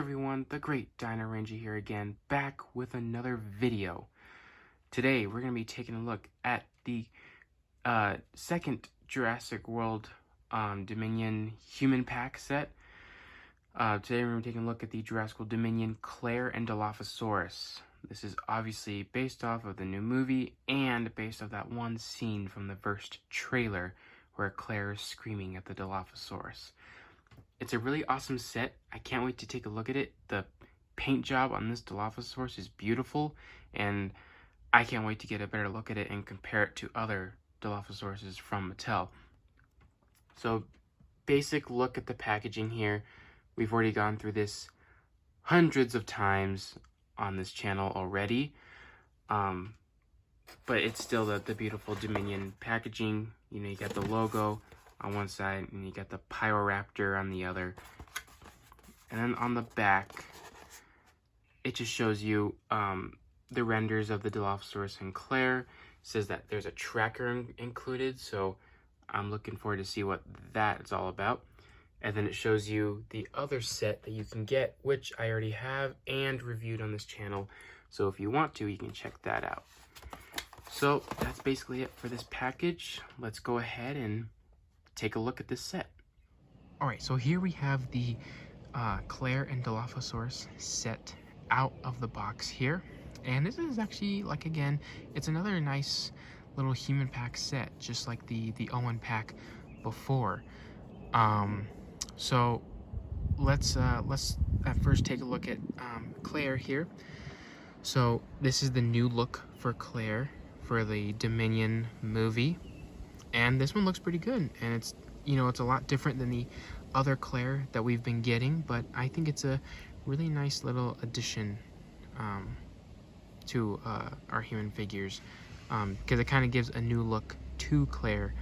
everyone, the Great Dino Ranger here again, back with another video. Today we're going to be taking a look at the second Jurassic World Dominion Human Pack set. Today we're going to be taking a look at the Jurassic World Dominion Claire and Dilophosaurus. This is obviously based off of the new movie and based off that one scene from the first trailer where Claire is screaming at the Dilophosaurus. It's a really awesome set. I can't wait to take a look at it. The paint job on this Dilophosaurus is beautiful, and I can't wait to get a better look at it and compare it to other Dilophosauruses from Mattel. So, basic look at the packaging here. We've already gone through this hundreds of times on this channel already, but it's still the beautiful Dominion packaging. You know, you got the logo on one side, and you got the Pyroraptor on the other. And then on the back, it just shows you the renders of the Dilophosaurus and Claire. It says that there's a tracker included, so I'm looking forward to see what that is all about. And then it shows you the other set that you can get, which I already have and reviewed on this channel. So if you want to, you can check that out. So that's basically it for this package. Let's go ahead and take a look at this set. Alright, so here we have the Claire and Dilophosaurus set out of the box here. And this is actually, like, again, it's another nice little human pack set, just like the Owen pack before. So let's at first take a look at Claire here. So this is the new look for Claire for the Dominion movie. And this one looks pretty good, and it's, you know, it's a lot different than the other Claire that we've been getting, but I think it's a really nice little addition to our human figures, because it kind of gives a new look to Claire,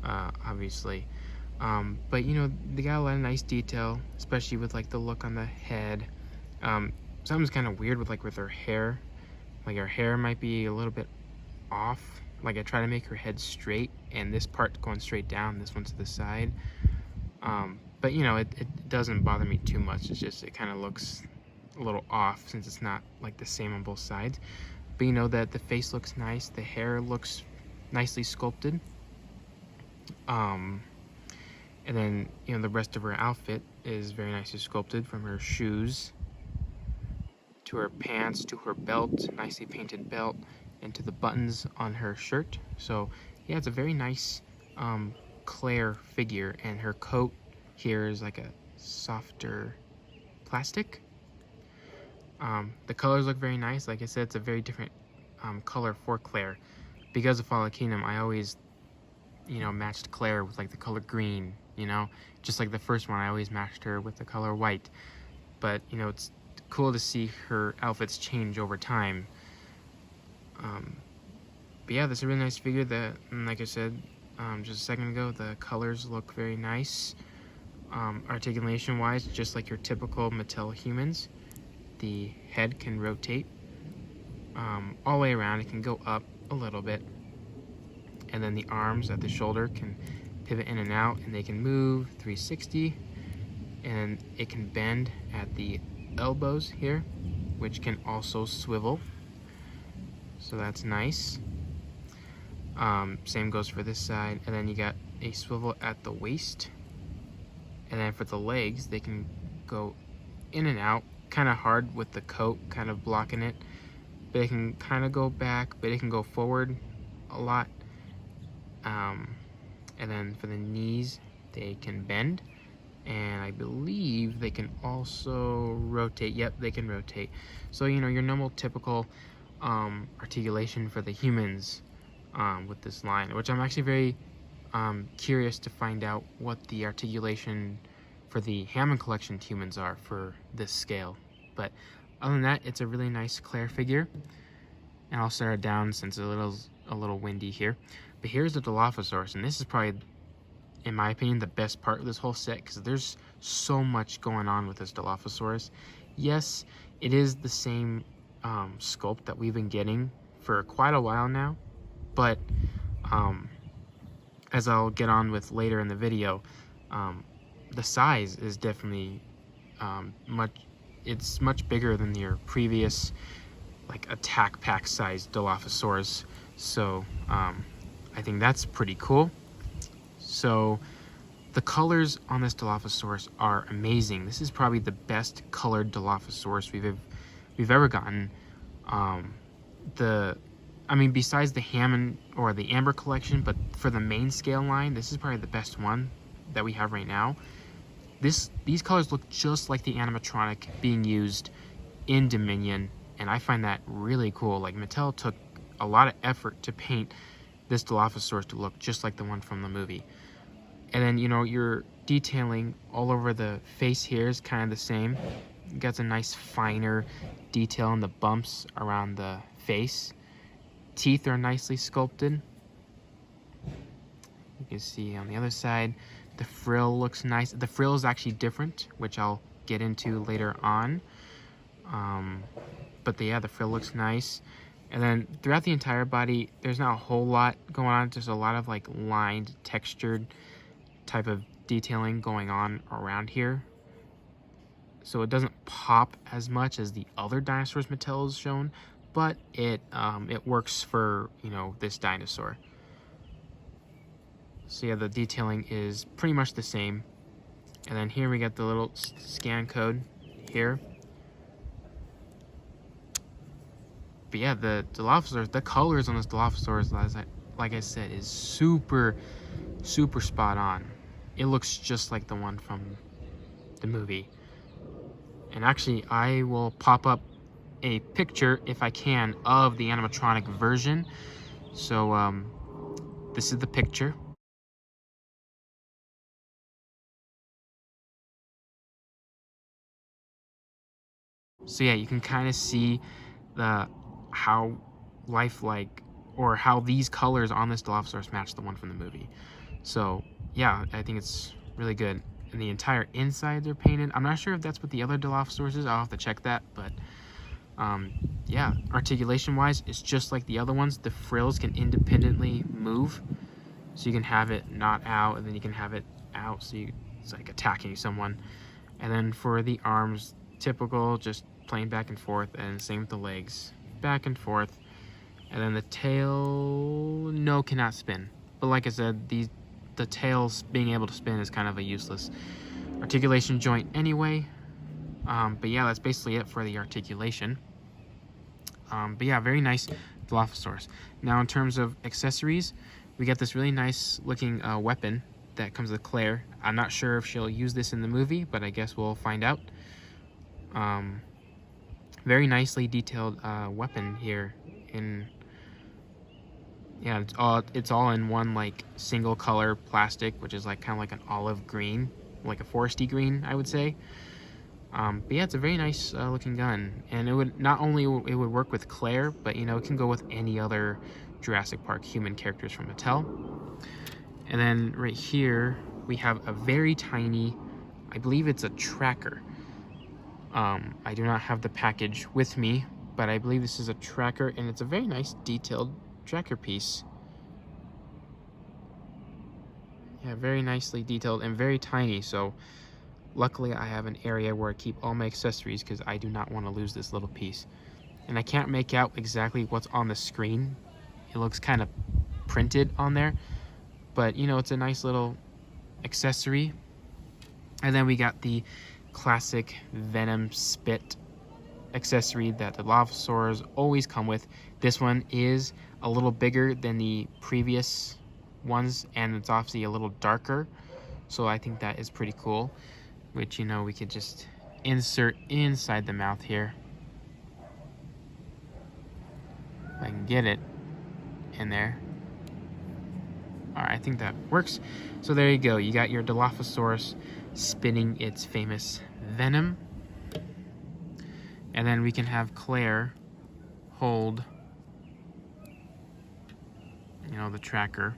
obviously. But, you know, they got a lot of nice detail, especially with, like, the look on the head. Something's kind of weird with her hair. Like, her hair might be a little bit off. Like, I try to make her head straight, and this part going straight down, this one to the side. But, you know, it doesn't bother me too much. It's just, it kind of looks a little off since it's not, like, the same on both sides. But, you know, that the face looks nice. The hair looks nicely sculpted. And then, you know, the rest of her outfit is very nicely sculpted, from her shoes to her pants to her belt, nicely painted belt, and to the buttons on her shirt. So yeah, it's a very nice Claire figure, and her coat here is like a softer plastic. The colors look very nice. Like I said, it's a very different color for Claire. Because of Fallen Kingdom, I always, you know, matched Claire with, like, the color green, you know, just like the first one. I always matched her with the color white. But, you know, it's cool to see her outfits change over time. But yeah, this is a really nice figure that, like I said just a second ago, the colors look very nice. Articulation wise, just like your typical Mattel humans. The head can rotate all the way around. It can go up a little bit, and then the arms at the shoulder can pivot in and out, and they can move 360, and it can bend at the elbows here, which can also swivel, so that's nice. Same goes for this side, and then you got a swivel at the waist, and then for the legs, they can go in and out, kind of hard with the coat kind of blocking it, but it can kind of go back, but it can go forward a lot. And then for the knees, they can bend, and I believe they can also rotate. Yep, they can rotate. So, you know, your normal typical articulation for the humans with this line, which I'm actually very curious to find out what the articulation for the Hammond Collection humans are for this scale. But other than that, it's a really nice Claire figure. And I'll set it down since it's a little windy here. But here's the Dilophosaurus, and this is probably, in my opinion, the best part of this whole set, because there's so much going on with this Dilophosaurus. Yes, it is the same sculpt that we've been getting for quite a while now, but as I'll get on with later in the video, the size is definitely much it's much bigger than your previous like attack pack size Dilophosaurus. So I think that's pretty cool. So the colors on this Dilophosaurus are amazing. This is probably the best colored Dilophosaurus we've ever gotten. I mean, besides the Hammond or the Amber collection, but for the main scale line, this is probably the best one that we have right now. These colors look just like the animatronic being used in Dominion, and I find that really cool. Like, Mattel took a lot of effort to paint this Dilophosaurus to look just like the one from the movie. And then, you know, your detailing all over the face here is kind of the same. You got a nice finer detail in the bumps around the face. Teeth are nicely sculpted. You can see on the other side, the frill looks nice. The frill is actually different, which I'll get into later on. But yeah, the frill looks nice. And then throughout the entire body, there's not a whole lot going on. Just a lot of like lined, textured type of detailing going on around here. So it doesn't pop as much as the other dinosaurs Mattel has shown, but it works for, you know, this dinosaur. So yeah, the detailing is pretty much the same. And then here we got the little scan code here. But yeah, the Dilophosaurus, the colors on this Dilophosaurus, like I said, is super spot on. It looks just like the one from the movie. And actually, I will pop up a picture, if I can, of the animatronic version. So this is the picture. So yeah, you can kind of see how lifelike, or how these colors on this Dilophosaurus match the one from the movie. So yeah, I think it's really good. And the entire insides are painted. I'm not sure if that's what the other Dilophosaurus is. I'll have to check that. But yeah, articulation wise, it's just like the other ones. The frills can independently move. So you can have it not out, and then you can have it out. So it's like attacking someone. And then for the arms, typical, just playing back and forth. And same with the legs, back and forth. And then the tail, no, cannot spin. But like I said, the tails being able to spin is kind of a useless articulation joint anyway. But yeah, that's basically it for the articulation. But yeah, very nice Dilophosaurus. Now in terms of accessories, we got this really nice looking weapon that comes with Claire. I'm not sure if she'll use this in the movie, but I guess we'll find out. Very nicely detailed weapon here. Yeah, it's all in one like single color plastic, which is like kind of like an olive green, like a foresty green, I would say. But yeah, it's a very nice looking gun, and it would not only it would work with Claire, but you know, it can go with any other Jurassic Park human characters from Mattel. And then right here we have a very tiny, I believe it's a tracker. I do not have the package with me, but I believe this is a tracker, and it's a very nice detailed tracker piece. Yeah, very nicely detailed and very tiny. So luckily I have an area where I keep all my accessories, because I do not want to lose this little piece. And I can't make out exactly what's on the screen. It looks kind of printed on there, but you know, it's a nice little accessory. And then we got the classic venom spit accessory that the Dilophosaurs always come with. This one is a little bigger than the previous ones, and it's obviously a little darker, so I think that is pretty cool, which, you know, we could just insert inside the mouth here. If I can get it in there. Alright, I think that works. So there you go, you got your Dilophosaurus spitting its famous venom. And then we can have Claire hold, you know, the tracker.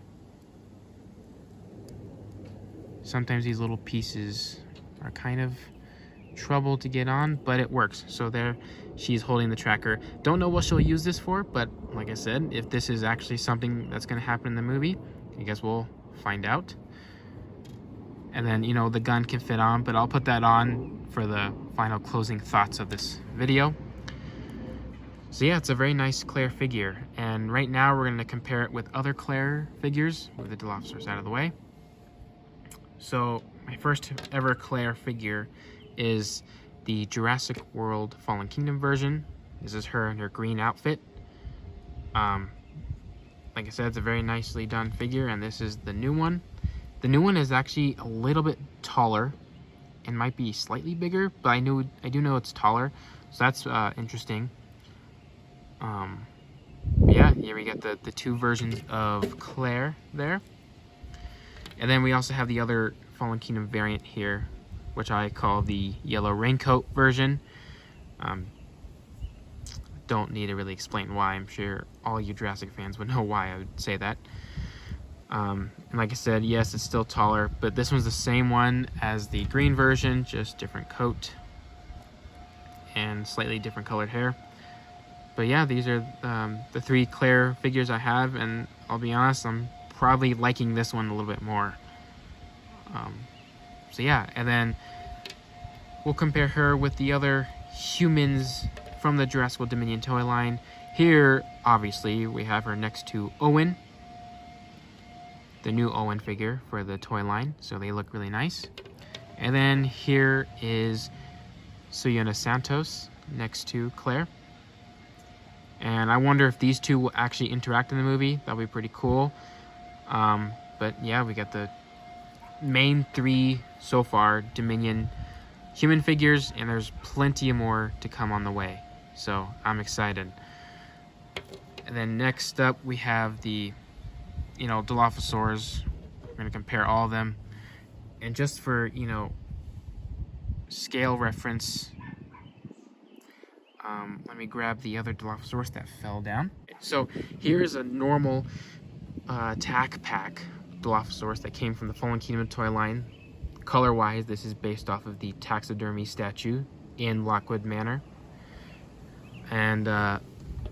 Sometimes these little pieces are kind of trouble to get on, but it works. So there, she's holding the tracker. Don't know what she'll use this for, but like I said, if this is actually something that's going to happen in the movie, I guess we'll find out. And then, you know, the gun can fit on, but I'll put that on for the final closing thoughts of this video. So yeah, it's a very nice Claire figure. And right now we're going to compare it with other Claire figures, with the Dilophosaurus out of the way. So my first ever Claire figure is the Jurassic World Fallen Kingdom version. This is her in her green outfit. Like I said, it's a very nicely done figure, and this is the new one. The new one is actually a little bit taller and might be slightly bigger, but I do know it's taller, so that's interesting. Yeah, here we got the two versions of Claire there. And then we also have the other Fallen Kingdom variant here, which I call the yellow raincoat version. Don't need to really explain why. I'm sure all you Jurassic fans would know why I would say that. And like I said, yes, it's still taller, but this one's the same one as the green version, just different coat and slightly different colored hair. But yeah, these are the three Claire figures I have, and I'll be honest, I'm probably liking this one a little bit more. So yeah, and then we'll compare her with the other humans from the Jurassic World Dominion toy line. Here, obviously, we have her next to Owen, the new Owen figure for the toy line, so they look really nice. And then here is Suyana Santos next to Claire. And I wonder if these two will actually interact in the movie. That'll be pretty cool. But yeah, we got the main three so far Dominion human figures, and there's plenty more to come on the way. So I'm excited. And then next up we have the, you know, Dilophosaurus. We're going to compare all of them. And just for, you know, scale reference, let me grab the other Dilophosaurus that fell down. So here's a normal tack pack Dilophosaurus that came from the Fallen Kingdom toy line. Color-wise, this is based off of the taxidermy statue in Lockwood Manor. And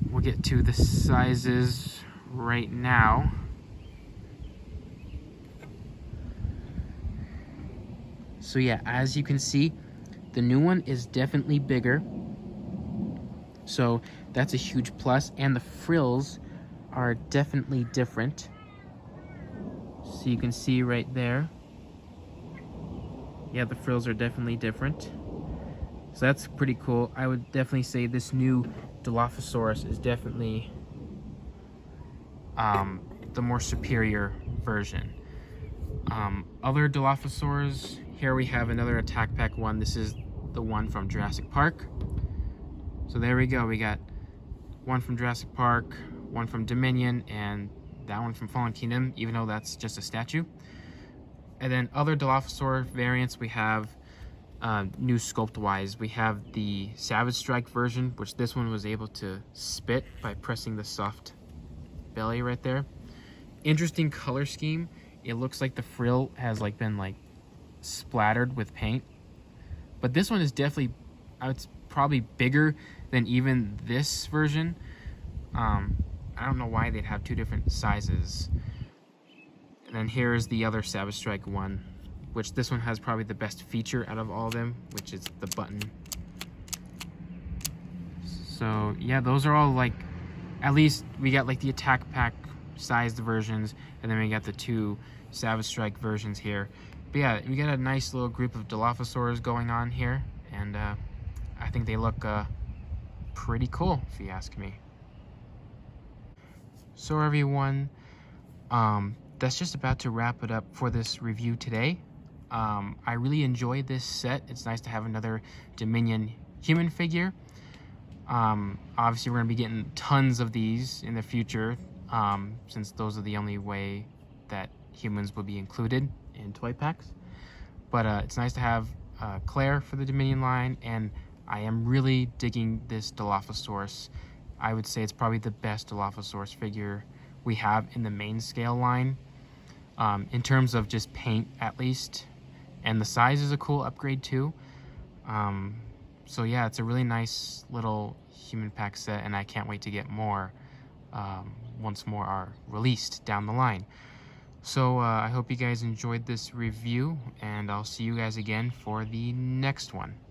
we'll get to the sizes right now. So yeah, as you can see, the new one is definitely bigger. So that's a huge plus, and the frills are definitely different. So you can see right there. Yeah, the frills are definitely different. So that's pretty cool. I would definitely say this new Dilophosaurus is definitely the more superior version. Other Dilophosaurs, here we have another Attack Pack one. This is the one from Jurassic Park. So there we go. We got one from Jurassic Park, one from Dominion, and that one from Fallen Kingdom, even though that's just a statue. And then other Dilophosaur variants, we have new sculpt-wise. We have the Savage Strike version, which this one was able to spit by pressing the soft belly right there. Interesting color scheme. It looks like the frill has been splattered with paint. But this one is definitely, it's probably bigger than even this version. I don't know why they'd have two different sizes. And then here's the other Savage Strike one, which this one has probably the best feature out of all of them, which is the button. So yeah, those are all at least we got the Attack Pack sized versions, and then we got the two Savage Strike versions here. But yeah, we got a nice little group of Dilophosaurs going on here, and I think they look pretty cool, if you ask me. So everyone, that's just about to wrap it up for this review today. I really enjoyed this set. It's nice to have another Dominion human figure. Obviously, we're going to be getting tons of these in the future, since those are the only way that humans will be included in toy packs. But it's nice to have Claire for the Dominion line, and I am really digging this Dilophosaurus. I would say it's probably the best Dilophosaurus figure we have in the main scale line, in terms of just paint at least. And the size is a cool upgrade too. So yeah, it's a really nice little human pack set, and I can't wait to get more once more are released down the line. So I hope you guys enjoyed this review, and I'll see you guys again for the next one.